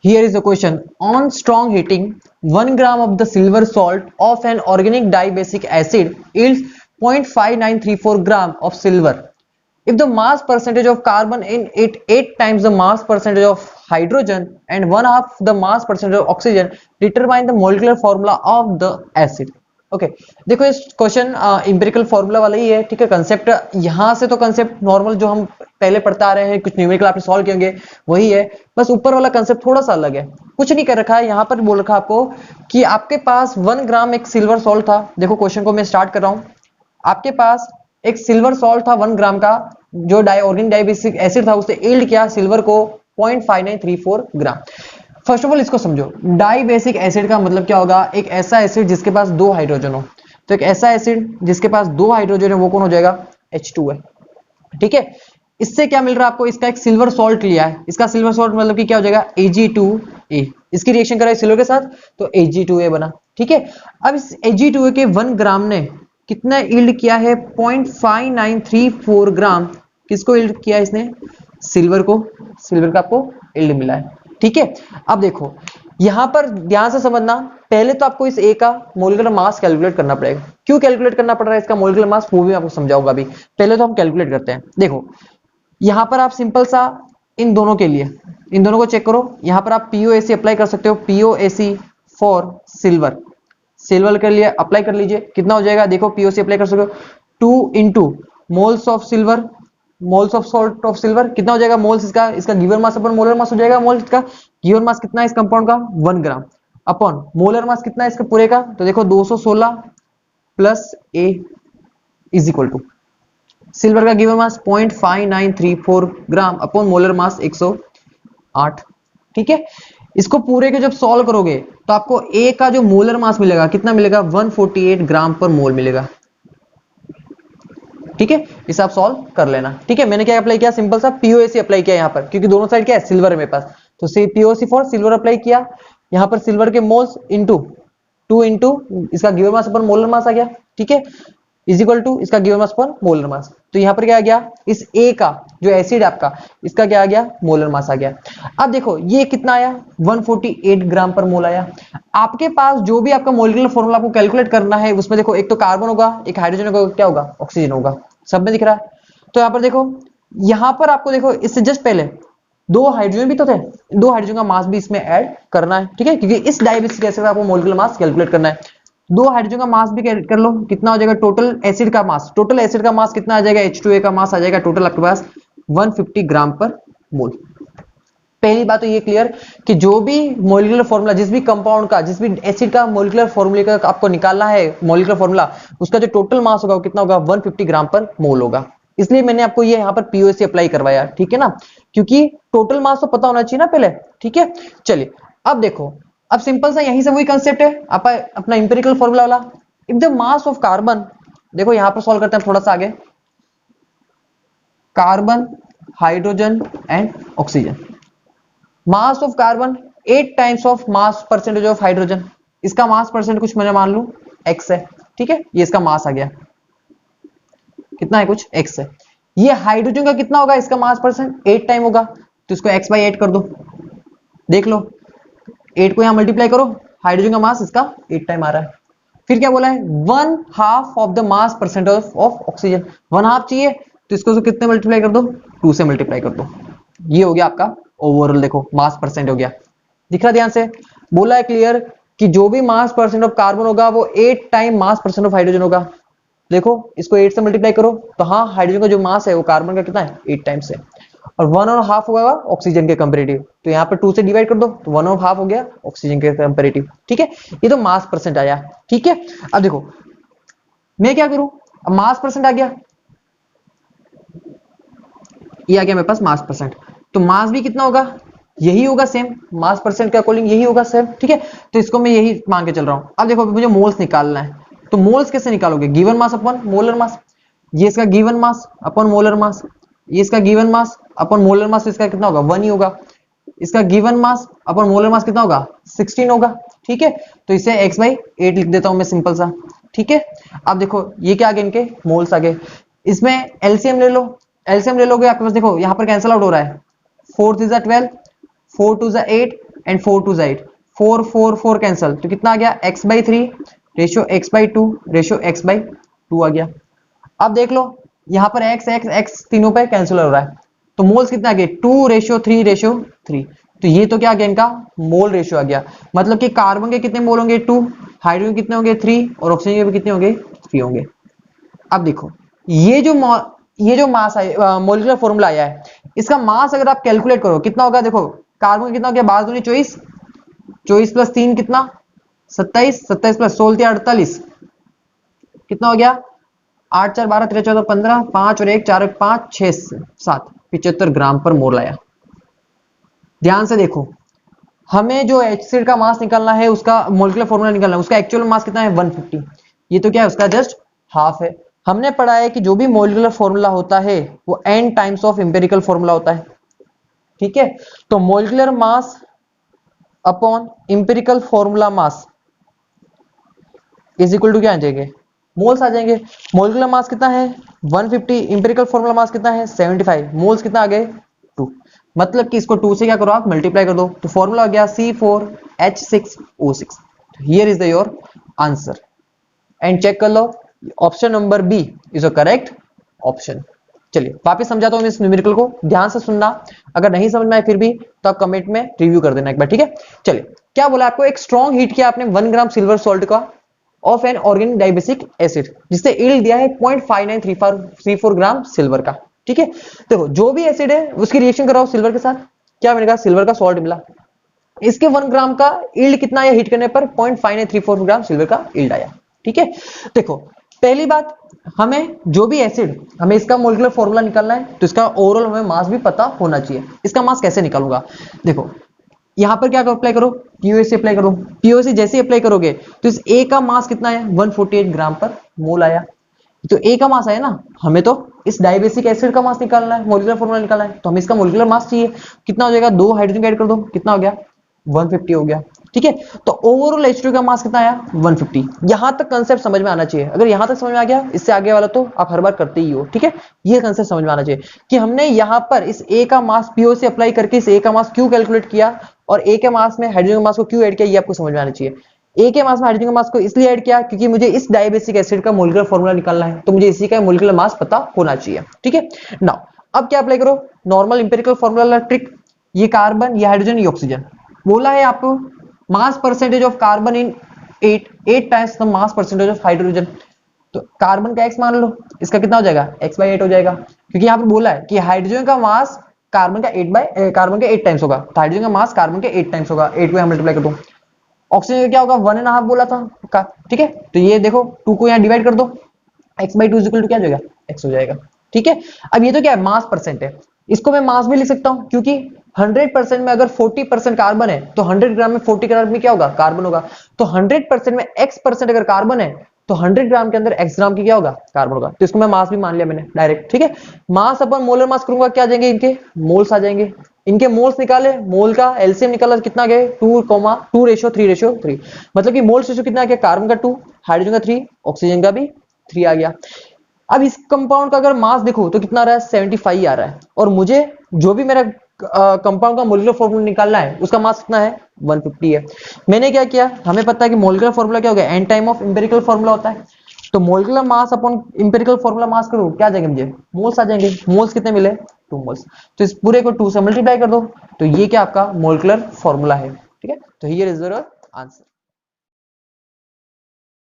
Here is the question. On strong heating, 1 gram of the silver salt of an organic dibasic acid yields 0.5934 gram of silver. If the mass percentage of carbon in it 8 times the mass percentage of hydrogen and 1/2 the mass percentage of oxygen, determine the molecular formula of the acid. Okay देखो इस question empirical formula वाला ही है, ठीक है। Concept यहाँ से तो concept normal जो हम पहले पढ़ते आ रहे हैं, कुछ न्यूमेरिकल आपने सॉल्व किए होंगे वही है, बस ऊपर वाला कंसेप्ट थोड़ा सा अलग है। कुछ नहीं कर रखा है, यहाँ पर बोल रखा आपको कि आपके पास 1 ग्राम एक सिल्वर सॉल्ट था। देखो क्वेश्चन को मैं स्टार्ट कर रहा हूँ। आपके पास एक सिल्वर सॉल्ट था 1 ग्राम का, जो ऑर्गेनिक डाइबेसिक एसिड था उससे यील्ड किया सिल्वर को 0.5934 ग्राम। फर्स्ट ऑफ ऑल इसको समझो, डाइबेसिक एसिड का मतलब क्या होगा? एक ऐसा एसिड जिसके पास 2 हाइड्रोजन हो। तो एक ऐसा एसिड जिसके पास 2 हाइड्रोजन है वो कौन हो जाएगा? H2 है, ठीक है। इससे क्या मिल रहा है आपको? इसका एक सिल्वर सॉल्ट लिया है, इसका सिल्वर सॉल्ट मतलब कि क्या हो जाएगा? Ag2A। इसकी रिएक्शन करा है सिल्वर के साथ तो Ag2A बना, ठीक है। अब इस Ag2A के 1 ग्राम ने कितना यील्ड किया है? 0.5934 ग्राम। किसको यील्ड किया है इसने? सिल्वर को। सिल्वर का आपको यील्ड मिला है, ठीक है। अब देखो यहां पर ध्यान से समझना, पहले तो आपको इस ए का मोलिकुलर मास कैलकुलेट करना पड़ेगा। क्यों कैलकुलेट करना पड़ रहा है इसका मोलिकुलर मास, वो भी आपको समझाऊंगा अभी। पहले तो हम कैलकुलेट करते हैं। देखो यहां पर आप सिंपल सा इन दोनों के लिए, इन दोनों को चेक करो। यहां पर आप पीओएसी अप्लाई कर सकते हो, पीओएसी फॉर सिल्वर। सिल्वर के लिए अप्लाई कर लीजिए, कितना हो जाएगा? देखो पीओसी अप्लाई कर सकते हो, 2 into moles of silver, moles of salt of silver, कितना हो जाएगा? मोल्स इसका गिवन मास अपन मोलर मास हो जाएगा। मोल्स का गिवन मास कितना है इस कंपाउंड का? 1 ग्राम अपॉन मोलर मास कितना है इसके पूरे का? तो देखो 216 plus A is equal to silver का given mass 0.5934 gram upon molar mass 108, ठीक है। इसको पूरे के जब सॉल्व करोगे तो आपको ए का जो मोलर मास मिलेगा कितना मिलेगा? 148 ग्राम पर मोल मिलेगा, ठीक है। इसे आप सॉल्व कर लेना, ठीक है। मैंने क्या अप्लाई किया? सिंपल सा पीओएसी अप्लाई किया यहाँ पर, क्योंकि दोनों साइड क्या है? सिल्वर है मेरे पास, तो से पीओसी फॉर सिल्वर अप्लाई किया। यहाँ पर सिल्वर के मोल्स इंटू 2 इंटू इसका गिवन मास पर मोलर मास आ गया, ठीक है, इज इक्वल टू इसका गिवन मास पर मोलर मास। तो यहाँ पर क्या आ गया? इस ए का जो एसिड आपका, इसका क्या आ गया? मोलर मास आ गया। अब देखो ये कितना आया? 148 ग्राम पर मोल आया। आपके पास जो भी आपका मोलिकुलर फॉर्मूला आपको कैलकुलेट करना है उसमें देखो एक तो कार्बन होगा, एक हाइड्रोजन होगा, क्या होगा? ऑक्सीजन होगा। सब में दिख रहा है। तो यहाँ पर देखो, यहाँ पर आपको देखो इससे जस्ट पहले 2 हाइड्रोजन भी तो थे, 2 हाइड्रोजन का मास भी इसमें ऐड करना है, ठीक है, क्योंकि इस डाइबेसिक एसिड का आपको मोलिकुलर मास कैलकुलेट करना है। 2 हाइड्रोजन का मास भी कर लो, कितना हो जाएगा? टोटल एसिड का मास, टोटल एसिड का मास कितना आ जाएगा? H2A का मास आ जाएगा टोटल आपके पास 150 ग्राम पर मोल। पहली बात तो ये क्लियर कि जो भी मोलिकुलर फॉर्मूला, जिस भी कंपाउंड का, जिस भी एसिड का मोलिकुलर फॉर्मूले का आपको निकालना है मोलिकुलर फॉर्मूला, उसका जो टोटल मास होगा वो कितना होगा? 150 ग्राम पर मोल होगा। इसलिए मैंने आपको ये यहाँ पर पीओसी अप्लाई करवाया, ठीक है ना, क्योंकि टोटल मास तो पता होना चाहिए ना पहले, ठीक है। चलिए अब देखो, अब सिंपल सा यहीं से वही कंसेप्ट है अपना इंपेरिकल फॉर्मूला वाला। If the mass of carbon, देखो यहां पर सॉल्व करते हैं थोड़ा सा आगे, carbon, hydrogen and oxygen. Mass of carbon 8 times of mass percentage of hydrogen. इसका मास परसेंट कुछ मैंने मान लू x है, ठीक है, ये इसका मास आ गया, कितना है? कुछ x है। ये हाइड्रोजन का कितना होगा? इसका मास परसेंट 8 टाइम होगा, तो इसको x बाई 8 कर दो, देख लो 8 को यहां मल्टीप्लाई करो, हाइड्रोजन का मास इसका 8 टाइम आ रहा है। फिर क्या बोला है? 1/2 of the mass percentage of oxygen, 1/2 चाहिए तो इसको कितने मल्टीप्लाई कर दो? 2 से मल्टीप्लाई कर दो। ये हो गया आपका ओवरऑल, देखो मास परसेंट हो गया, दिख रहा ध्यान से? बोला है क्लियर कि जो भी मास परसेंट ऑफ कार्बन होगा वो 8 time mass percent of hydrogen होगा। देखो इसको 8 से मल्टीप्लाई करो तो हाँ, हाइड्रोजन का जो मास है वो कार्बन का कितना है? 8 टाइम्स है, और 1.5 होगा ऑक्सीजन के कंपेरेटिव, तो यहाँ पर 2 से डिवाइड कर दो तो 1.5 हो गया ऑक्सीजन के कंपेरेटिव, ठीक है। ये तो मास परसेंट आया, ठीक है। अब देखो मैं क्या करूं, अब मास परसेंट आ गया, ये आ गया मेरे पास मास परसेंट, तो मास भी कितना होगा? यही होगा सेम, मास परसेंट के अकॉर्डिंग यही होगा सेम, ठीक है। तो इसको मैं यही मान के चल रहा हूं। अब देखो मुझे मोल्स निकालना है, तो मोल्स कैसे निकालोगे? गिवन मास अपॉन मोलर मास। ये इसका गिवन मास अपॉन मोलर मास, ये इसका गिवन मास अपॉन मोलर मास, इसका कितना होगा? 1 ही होगा। इसका गिवन मास अपॉन मोलर मास कितना होगा? 16 होगा, ठीक है। तो इसे x बाई 8 लिख देता हूं मैं, सिंपल सा, ठीक है। अब देखो ये क्या आ गए? इनके मोल्स आ गए। इसमें एलसीएम ले लो, एलसीएम ले लोगे आपके पास, देखो यहाँ पर कैंसिल आउट हो रहा है, 4 3 12, 4 2 8, एंड 4 टू साइड 4 4 4 कैंसल, तो कितना आ गया x/3 ratio x/2 ratio x/2 आ गया। अब देख लो यहाँ पर x x x तीनों पे कैंसिल हो रहा है, तो मोल्स कितना आ गए 2:3:3, तो ये तो क्या आ गया इनका मोल रेशियो आ गया। मतलब कि कार्बन के कितने मोल होंगे 2, हाइड्रोजन कितने होंगे 3 और ऑक्सीजन के भी कितने होंगे 3 होंगे। अब देखो ये जो मास है मोलिकुलर फॉर्मूला आया है, इसका मास अगर आप कैलकुलेट करो कितना होगा, देखो कार्बन कितना हो गया 12 दूनी 24, 24 प्लस 3 कितना 27, 27 प्लस 16 48, कितना हो गया 8 4 12 13 14 15, 5 और 1 4 5 6 7 75 ग्राम पर मोल आया। ध्यान से देखो, हमें जो एसिड का मास निकालना है, उसका मोलिकुलर फॉर्मूला निकालना है, उसका एक्चुअल मास कितना है 150, ये तो क्या है उसका जस्ट हाफ है। हमने पढ़ा है कि जो भी मोलिकुलर फॉर्मूला होता है वो n times of empirical formula होता है, ठीक है। तो molecular mass upon empirical formula mass is equal to क्या आ जाएंगे मोल्स आ जाएंगे। मोलिकुलर मास कितना है 150, एम्पिरिकल फॉर्मूला मास कितना है 75, मोल्स कितना आ गए 2, मतलब कि इसको 2 से क्या करो आप मल्टीप्लाई कर दो, तो फॉर्मूला आ गया C4H6O6। Here is the your answer and check कर लो option number B is a correct option. चलिए वापस समझाता हूं इस न्यूमेरिकल को, ध्यान से सुनना, अगर नहीं समझ में आए फिर भी तो आप कमेंट में रिव्यू कर देना एक बार, ठीक है। चलिए क्या बोला आपको, एक स्ट्रॉन्ग हीट किया आपने 1 ग्राम सिल्वर सॉल्ट का of an organic dibasic acid, जिससे यील्ड दिया है 0.5934 ग्राम सिल्वर का, ठीक है। देखो जो भी एसिड है उसकी रिएक्शन कराओ सिल्वर के साथ, क्या मिलेगा सिल्वर का सॉल्ट मिला। इसके 1 ग्राम का यील्ड कितना आया हीट करने पर 0.5934 ग्राम सिल्वर का यील्ड आया, ठीक है। देखो पहली बात, हमें जो भी एसिड हमें इसका मोलिकुलर फॉर्मूला निकालना है, तो इसका ओवरऑल हमें मास भी पता होना चाहिए। इसका मास कैसे निकालूंगा, देखो यहां पर क्या अप्लाई करो पीओसी अप्लाई करो, पीओसी जैसे अप्लाई करोगे तो इस ए का मास कितना है 148 ग्राम पर मोल आया, तो ए का मास आया ना, हमें तो इस डाइबेसिक एसिड का मास निकालना है, मोलिकुलर फॉर्मूला निकालना है, तो हमें इसका मोलिकुलर मास चाहिए, कितना हो जाएगा 2 हाइड्रोजन ऐड कर दो, कितना हो गया 150 हो गया, ठीक है। तो ओवरऑल H2 का मास कितना आया 150। यहां तक कंसेप्ट समझ में आना चाहिए, अगर यहां तक समझ में आ गया इससे आगे वाला तो आप हर बार करते ही हो, ठीक है। ये कंसेप्ट समझ में आना चाहिए कि हमने यहां पर इस ए का मास पीओ से अप्लाई करके इस ए का मास क्यों कैलकुलेट किया और ए के मास में हाइड्रोजन के मास को क्यों ऐड किया, ये आपको समझ में आना चाहिए। ए के मास में हाइड्रोजन के मास को इसलिए ऐड किया क्योंकि मुझे इस डाइबेसिक एसिड का मोलिकुलर फॉर्मूला निकालना है, तो मुझे इसी का मोलिकुलर मास पता होना चाहिए, ठीक है। नाउ अब क्या अप्लाई करो, नॉर्मल इंपेरिकल फॉर्मूला ट्रिक, ये कार्बन ये हाइड्रोजन ये ऑक्सीजन, बोला है आपको mass percentage of carbon in 8 times the mass percentage of hydrogen, तो कार्बन का x मान लो, इसका कितना हो जाएगा x/8 हो जाएगा, क्योंकि यहाँ पे बोला है कि हाइड्रोजन का मास कार्बन का 8 टाइम्स होगा, तो हाइड्रोजन का मास कार्बन के 8 टाइम्स होगा, 8 को यहाँ मल्टीप्लाई कर दो। ऑक्सीजन का क्या होगा 1.5 बोला था का, ठीक है। तो ये देखो 2 को यहाँ डिवाइड कर दो, x/2 इक्वल टू क्या हो जाएगा x हो जाएगा, ठीक है। अब ये तो क्या है मास परसेंट है, इसको मैं मास भी लिख सकता हूँ क्योंकि 100% में अगर 40% कार्बन है तो 100 ग्राम में 40 ग्राम में क्या होगा कार्बन होगा, तो 100% में x% अगर कार्बन है तो 100 ग्राम के अंदर x ग्राम की क्या होगा कार्बन होगा, तो इसको मैं मास भी मान लिया मैंने डायरेक्ट, ठीक है। मास अपन मोलर मास करूंगा क्या आ जाएंगे इनके मोल्स आ जाएंगे, इनके मोल्स निकाले, मोल का एलसीएम निकाला कितना गए 2:2:3:3, मतलब कि मोल्स रेशियो कितना आ गया कार्बन का 2 हाइड्रोजन का 3 ऑक्सीजन का भी 3 आ गया। अब इस कंपाउंड का अगर मास देखो तो कितना आ रहा है 75 आ रहा है, और मुझे जो भी मेरा कंपाउंड का मोलिकुलर फॉर्मूला निकालना है उसका मास कितना है 150 है। मैंने क्या किया, हमें पता है कि मोलिकुलर फॉर्मूला क्या हो गया N time of empirical formula होता है, तो molecular mass upon empirical formula mass करो क्या आ जाएंगे मुझे मोल्स आ जाएंगे, मोल्स कितने मिले 2 मोल्स, तो इस पूरे को 2 से मल्टीप्लाई कर दो, तो ये क्या आपका मोलिकुलर फॉर्मूला है, ठीक है। तो हियर इज योर आंसर।